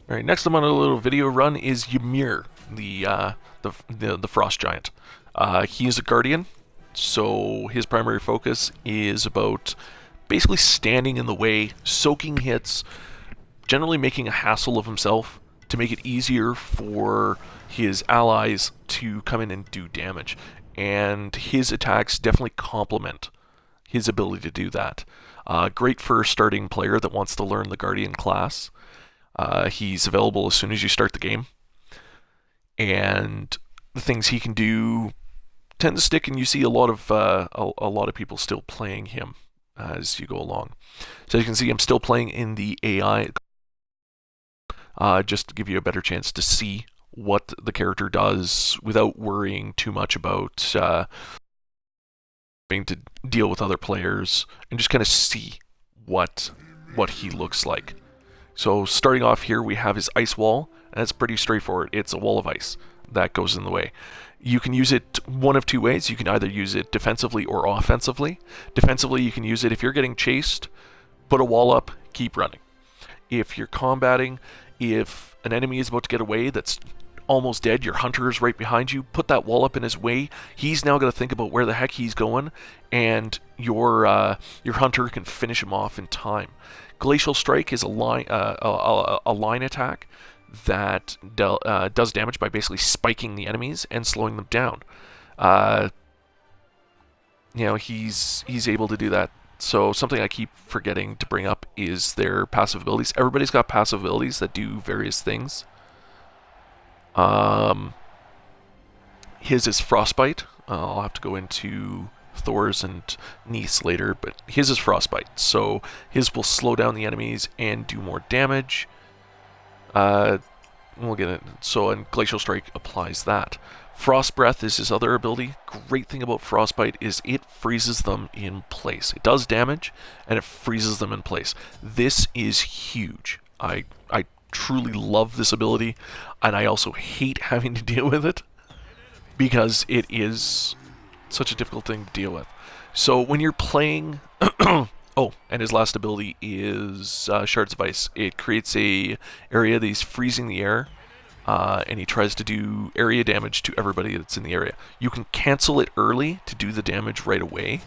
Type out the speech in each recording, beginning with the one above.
All right, next I'm on a little video run is Ymir, the frost giant. He is a guardian, so his primary focus is about basically standing in the way, soaking hits, generally making a hassle of himself to make it easier for his allies to come in and do damage. And his attacks definitely complement his ability to do that. Great for a starting player that wants to learn the Guardian class. He's available as soon as you start the game. And the things he can do tend to stick, and you see a lot of people still playing him as you go along. So you can see I'm still playing in the AI, just to give you a better chance to see what the character does without worrying too much about having to deal with other players, and just kind of see what he looks like. So starting off here, we have his ice wall, and that's pretty straightforward. It's a wall of ice that goes in the way. You can use it one of two ways. You can either use it defensively or offensively. Defensively, you can use it if you're getting chased, put a wall up, keep running. If you're combating, if an enemy is about to get away that's almost dead, your hunter is right behind you, put that wall up in his way. He's now got to think about where the heck he's going, and your hunter can finish him off in time. Glacial Strike is a line attack that does damage by basically spiking the enemies and slowing them down. He's able to do that. So something I keep forgetting to bring up is their passive abilities. Everybody's got passive abilities that do various things. His is Frostbite. I'll have to go into Thor's and Neith's later, but his is Frostbite. So his will slow down the enemies and do more damage. We'll get it. So, and Glacial Strike applies that. Frost Breath is his other ability. Great thing about Frostbite is it freezes them in place. It does damage, and it freezes them in place. This is huge. I truly love this ability, and I also hate having to deal with it because it is such a difficult thing to deal with. So when you're playing... Oh, and his last ability is Shards of Ice. It creates a area that he's freezing the air, and he tries to do area damage to everybody that's in the area. You can cancel it early to do the damage right away.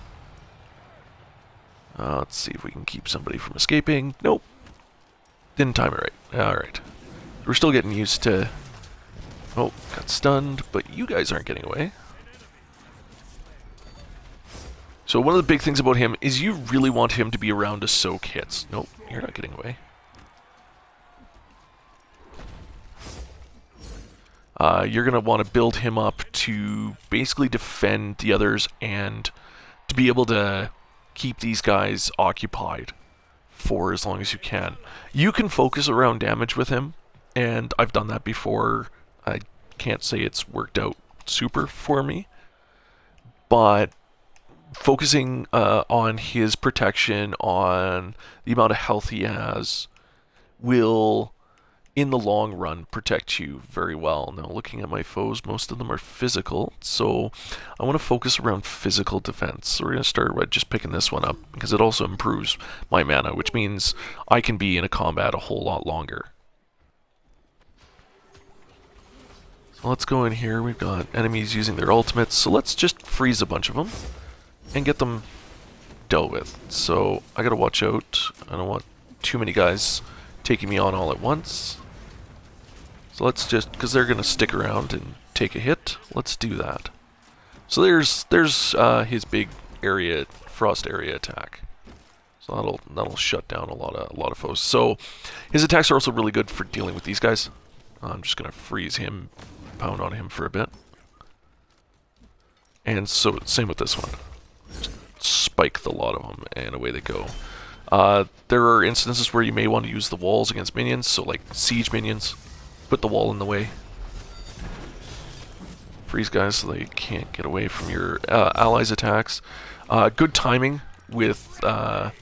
Let's see if we can keep somebody from escaping. Nope. Didn't time it right. Alright. We're still getting used to... Oh, got stunned, but you guys aren't getting away. So one of the big things about him is you really want him to be around to soak hits. Nope, you're not getting away. You're going to want to build him up to basically defend the others and to be able to keep these guys occupied for as long as you can. You can focus around damage with him, and I've done that before. I can't say it's worked out super for me, but focusing on his protection, on the amount of health he has, will, in the long run, protect you very well. Now, looking at my foes, most of them are physical, so I want to focus around physical defense. So we're going to start by just picking this one up, because it also improves my mana, which means I can be in a combat a whole lot longer. So let's go in here. We've got enemies using their ultimates, so let's just freeze a bunch of them and get them dealt with. So I gotta watch out. I don't want too many guys taking me on all at once. So let's just, because they're gonna stick around and take a hit, let's do that. So there's his big area, frost area attack. So that'll shut down a lot of foes. So his attacks are also really good for dealing with these guys. I'm just gonna freeze him, pound on him for a bit. And so same with this one. Spike the lot of them, and away they go. There are instances where you may want to use the walls against minions, so like siege minions, put the wall in the way. Freeze guys so they can't get away from your allies' attacks. Good timing with that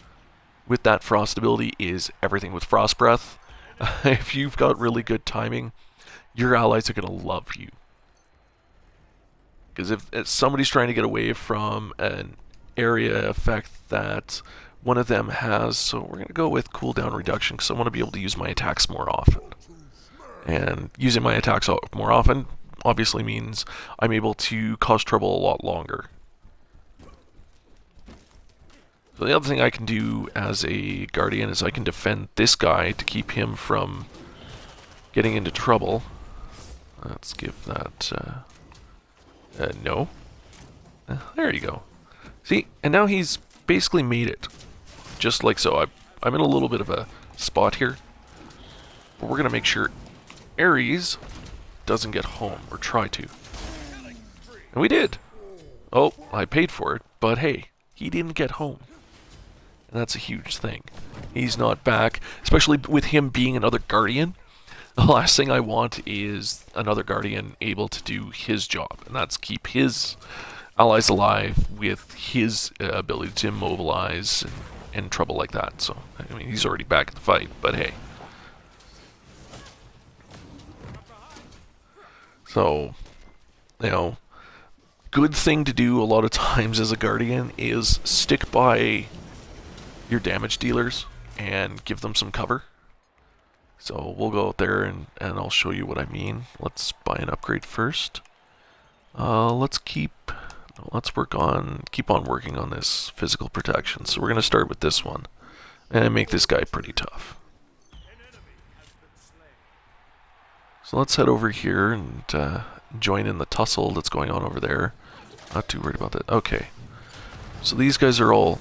frost ability is everything with Frost Breath. If you've got really good timing, your allies are going to love you. Because if somebody's trying to get away from an area effect that one of them has, so we're going to go with cooldown reduction because I want to be able to use my attacks more often. And using my attacks more often obviously means I'm able to cause trouble a lot longer. So the other thing I can do as a guardian is I can defend this guy to keep him from getting into trouble. Let's give that... no. There you go. See, and now he's basically made it. Just like so. I'm in a little bit of a spot here. But we're going to make sure Ares doesn't get home, or try to. And we did. Oh, I paid for it, but hey, he didn't get home. And that's a huge thing. He's not back, especially with him being another guardian. The last thing I want is another guardian able to do his job, and that's keep his allies alive with his ability to immobilize and trouble like that. So, I mean, he's already back in the fight, but hey. So, you know, good thing to do a lot of times as a guardian is stick by your damage dealers and give them some cover. So we'll go out there and I'll show you what I mean. Let's buy an upgrade first. Keep on working on this physical protection. So we're going to start with this one and make this guy pretty tough. So let's head over here and join in the tussle that's going on over there. Not too worried about that. Okay. So these guys are all...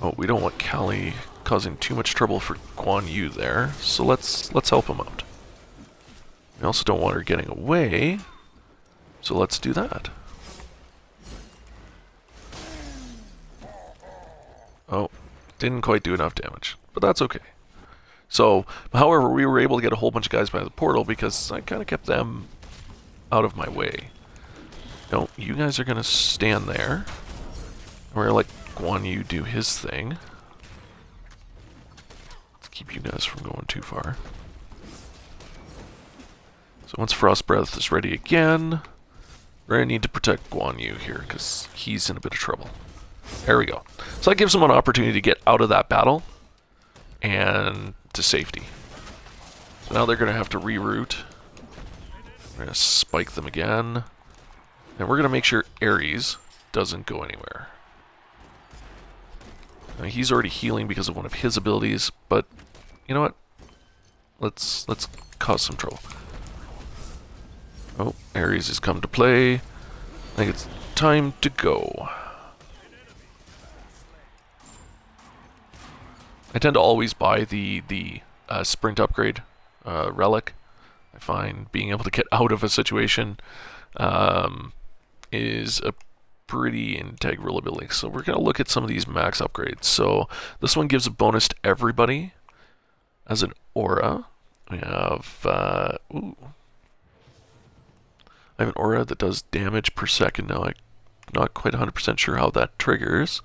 Oh, we don't want Callie causing too much trouble for Guan Yu there. So let's help him out. We also don't want her getting away. So let's do that. Oh, didn't quite do enough damage. But that's okay. So, however, we were able to get a whole bunch of guys by the portal because I kind of kept them out of my way. No, you guys are going to stand there. We're going to let Guan Yu do his thing. Let's keep you guys from going too far. So once Frost Breath is ready again, we're going to need to protect Guan Yu here because he's in a bit of trouble. There we go. So that gives him an opportunity to get out of that battle and to safety. So now they're going to have to reroute. We're going to spike them again. And we're going to make sure Ares doesn't go anywhere. Now, he's already healing because of one of his abilities, but you know what? Let's cause some trouble. Oh, Ares has come to play. I think it's time to go. I tend to always buy the sprint upgrade relic. I find being able to get out of a situation is a pretty integral ability. So we're going to look at some of these max upgrades. So this one gives a bonus to everybody as an aura. We have I have an aura that does damage per second. Now I'm not quite 100% sure how that triggers.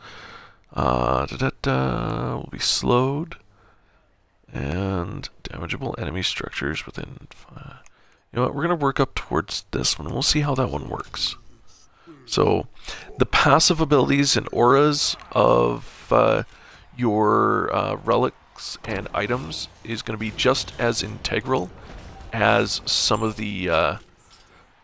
Will be slowed and damageable enemy structures within. You know what? We're gonna work up towards this one. We'll see how that one works. So, the passive abilities and auras of your relics and items is going to be just as integral as some of the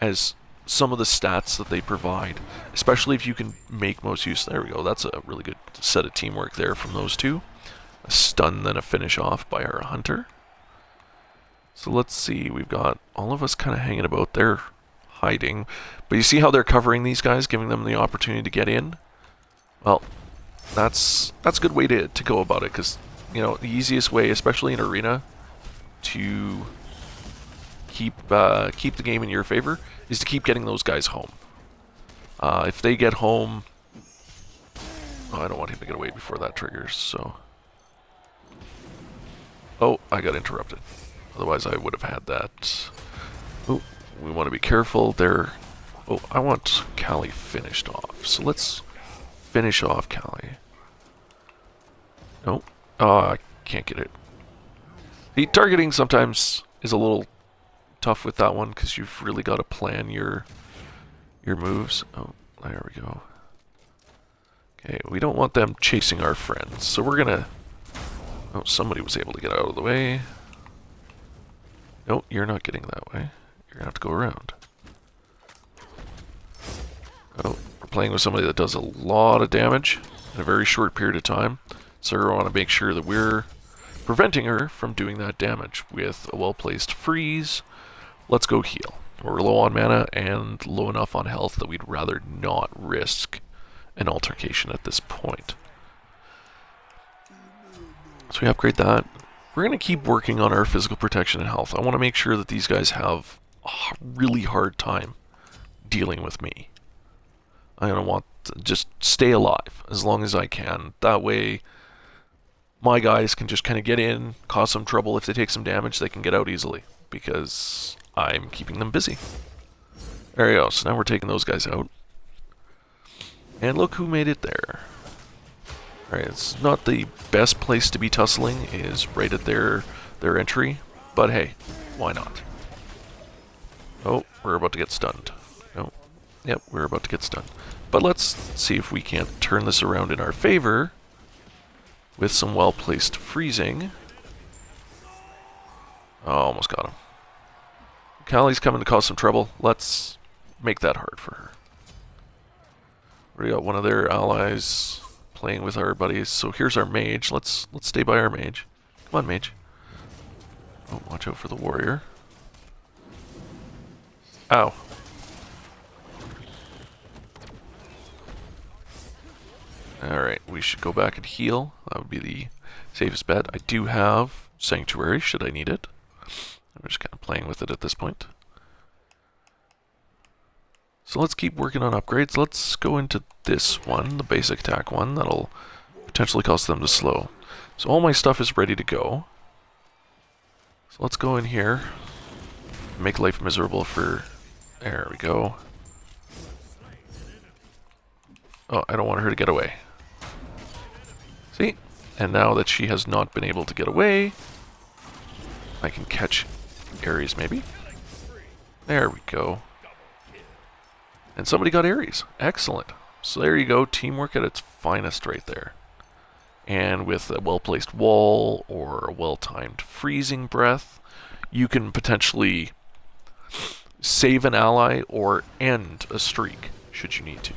stats that they provide, especially if you can make most use. There we go. That's a really good set of teamwork there from those two. A stun, then a finish off by our hunter. So let's see. We've got all of us kind of hanging about there, hiding. But you see how they're covering these guys, giving them the opportunity to get in? Well, that's a good way to go about it, because, you know, the easiest way, especially in Arena, to keep the game in your favor is to keep getting those guys home. If they get home... Oh, I don't want him to get away before that triggers, so... Oh, I got interrupted. Otherwise I would have had that. Oh, we want to be careful there. Oh, I want Callie finished off. So let's finish off Callie. Nope. Oh, I can't get it. The targeting sometimes is a little tough with that one because you've really got to plan your moves. Oh, there we go. Okay, we don't want them chasing our friends, so we're gonna... Oh, somebody was able to get out of the way. No, you're not getting that way. You're gonna have to go around. Oh, we're playing with somebody that does a lot of damage in a very short period of time. So we want to make sure that we're preventing her from doing that damage with a well-placed freeze. Let's go heal. We're low on mana and low enough on health that we'd rather not risk an altercation at this point. So we upgrade that. We're going to keep working on our physical protection and health. I want to make sure that these guys have a really hard time dealing with me. I don't want to just stay alive as long as I can. That way, my guys can just kind of get in, cause some trouble. If they take some damage, they can get out easily because I'm keeping them busy. There you go. So now we're taking those guys out. And look who made it there. Alright, it's not the best place to be tussling, is right at their entry, but hey, why not? Oh, we're about to get stunned. No. Yep, we're about to get stunned. But let's see if we can't turn this around in our favor with some well-placed freezing. Oh, almost got him. Callie's coming to cause some trouble. Let's make that hard for her. We got one of their allies playing with our buddies. So here's our mage. Let's stay by our mage. Come on, mage. Oh, watch out for the warrior. Ow. Alright, we should go back and heal. That would be the safest bet. I do have Sanctuary, should I need it. I'm just kind of playing with it at this point. So let's keep working on upgrades. Let's go into this one, the basic attack one. That'll potentially cause them to slow. So all my stuff is ready to go. So let's go in here. Make life miserable for... There we go. Oh, I don't want her to get away. See? And now that she has not been able to get away, I can catch Ares maybe. There we go. And somebody got Ares. Excellent. So there you go, teamwork at its finest right there. And with a well-placed wall or a well-timed freezing breath, you can potentially save an ally or end a streak, should you need to.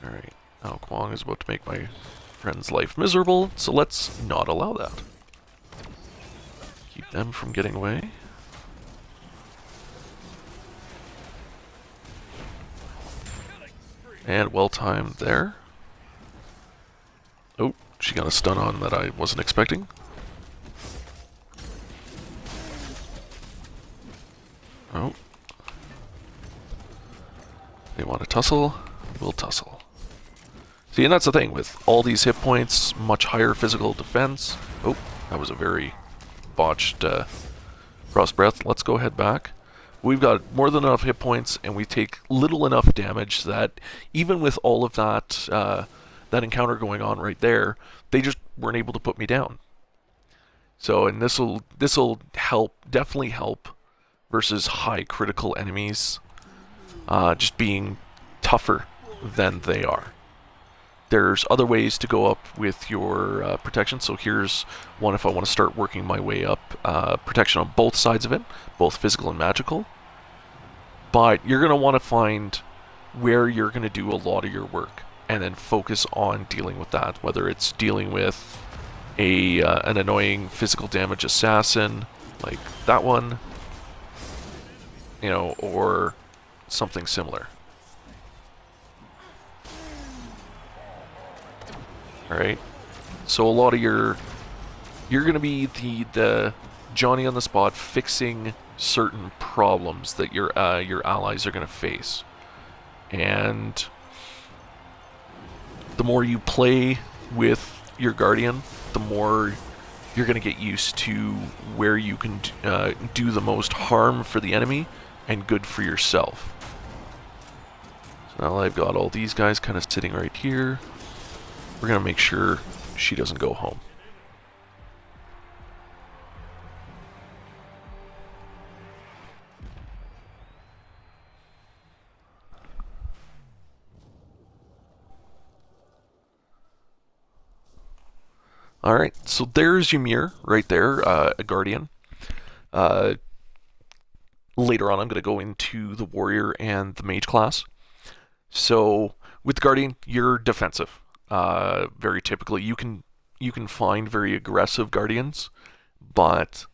Alright, now Kwong is about to make my friend's life miserable, so let's not allow that. Keep them from getting away. And well-timed there. Oh, she got a stun on that I wasn't expecting. Oh. They want to tussle, we'll tussle. See, and that's the thing, with all these hit points, much higher physical defense. Oh, that was a very botched frost breath. Let's go head back. We've got more than enough hit points, and we take little enough damage that even with all of that that encounter going on right there, they just weren't able to put me down. So, and this'll help, definitely help versus high critical enemies, just being tougher than they are. There's other ways to go up with your protection, so here's one if I want to start working my way up. Protection on both sides of it, both physical and magical. But you're going to want to find where you're going to do a lot of your work, and then focus on dealing with that, whether it's dealing with an annoying physical damage assassin, like that one, you know, or something similar. Alright, so a lot of you're going to be the Johnny on the spot fixing certain problems that your allies are going to face. And the more you play with your Guardian, the more you're going to get used to where you can do the most harm for the enemy and good for yourself. So now I've got all these guys kind of sitting right here. We're going to make sure she doesn't go home. Alright, so there's Ymir right there, a guardian. Later on I'm going to go into the warrior and the mage class. So with the guardian, you're defensive. Very typically, you can find very aggressive guardians, but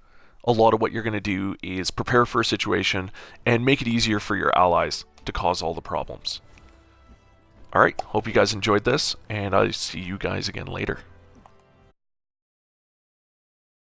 a lot of what you're going to do is prepare for a situation and make it easier for your allies to cause all the problems. Alright, hope you guys enjoyed this, and I'll see you guys again later.